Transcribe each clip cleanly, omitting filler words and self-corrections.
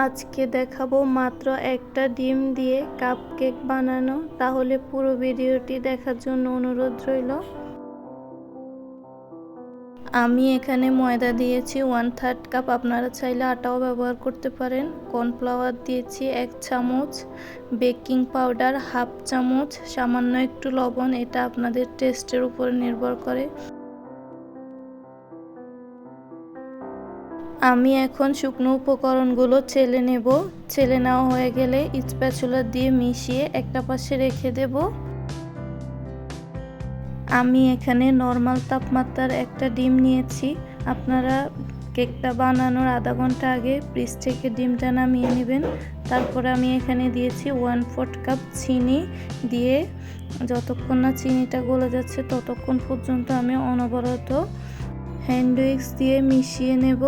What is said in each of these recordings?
আজকে দেখাবো মাত্র একটা ডিম দিয়ে কাপকেক বানানো। তাহলে পুরো ভিডিওটি দেখার জন্য অনুরোধ রইল। আমি এখানে ময়দা দিয়েছি 1/3 কাপ, আপনারা চাইলে আটাও ব্যবহার করতে পারেন। কর্নফ্লাওয়ার দিয়েছি 1 চামচ, বেকিং পাউডার 1/2 চামচ, সামান্য একটু লবণ, এটা আপনাদের টেস্টের উপর নির্ভর করে। আমি এখন শুকনো উপকরণগুলো চেলে নেব। চেলে নেওয়া হয়ে গেলে স্প্যাচুলা দিয়ে মিশিয়ে একটা পাশে রেখে দেব। আমি এখানে নর্মাল তাপমাত্রার একটা ডিম নিয়েছি। আপনারা কেকটা বানানোর আধা ঘন্টা আগে ফ্রিজ থেকে ডিমটা নামিয়ে নেবেন। তারপরে আমি এখানে দিয়েছি 1/4 কাপ চিনি দিয়ে যতক্ষণ না চিনিটা গলে যাচ্ছে ততক্ষণ পর্যন্ত আমি অনবরত হ্যান্ড উইক্স দিয়ে মিশিয়ে নেব।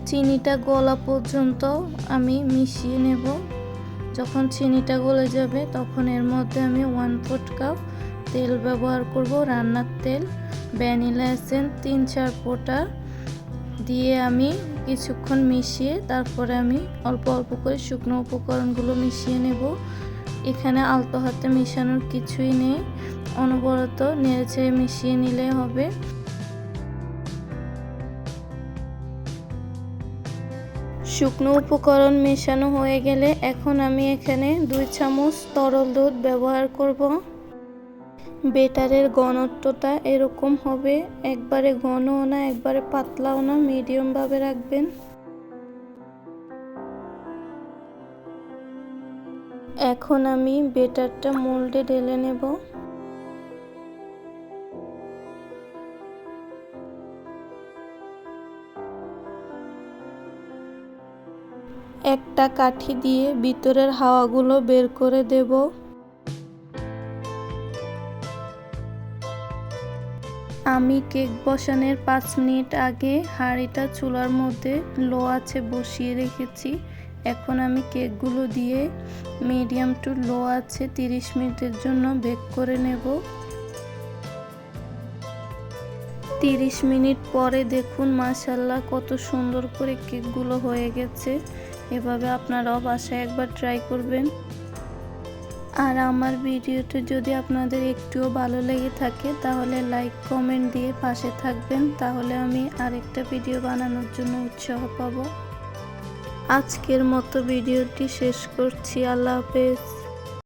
চিনিটা গলা পর্যন্ত আমি মিশিয়ে নেব। যখন চিনিটা গলে যাবে তখন এর মধ্যে আমি 1/4 কাপ তেল ব্যবহার করব, রান্নার তেল। ভ্যানিলা এসেন্স 3-4 ফোঁটা দিয়ে আমি কিছুক্ষণ মিশিয়ে তারপরে আমি অল্প অল্প করে শুকনো উপকরণগুলো মিশিয়ে নেব। এখানে আলতো হাতে মেশানোর কিছুই নেই, অনবরত নেড়েচেড়ে মিশিয়ে নিলে হবে। শুকনো উপকরণ মেশানো হয়ে গেলে এখন আমি এখানে 2 চামচ তরল দুধ ব্যবহার করব। বেটারের ঘনত্বটা এরকম হবে, একবারে ঘনও না একবারে পাতলাও না, মিডিয়াম ভাবে রাখবেন। এখন আমি বেটারটা মোল্ডে ঢেলে নেব। একটা কাঠি দিয়ে ভিতরের হাওয়াগুলো বের করে দেব। আমি কেক বসানোর 5 মিনিট আগে হাঁড়িটা চুলার মধ্যে লো আঁচে বসিয়ে রেখেছি। এখন আমি কেকগুলো দিয়ে মিডিয়াম টু লো আঁচে 30 মিনিটের জন্য বেক করে নেব। 30 মিনিট পরে দেখুন মাশাআল্লাহ কত সুন্দর করে কেকগুলো হয়ে গেছে। এভাবে আপনারাও বাসায় একবার ট্রাই করবেন। আর আমার ভিডিওটি যদি আপনাদের একটুও ভালো লেগে থাকে তাহলে লাইক কমেন্ট দিয়ে পাশে থাকবেন, তাহলে আমি আরেকটা ভিডিও বানানোর জন্য উৎসাহ পাবো। আজকের মতো ভিডিওটি শেষ করছি। আল্লাহ হাফেজ।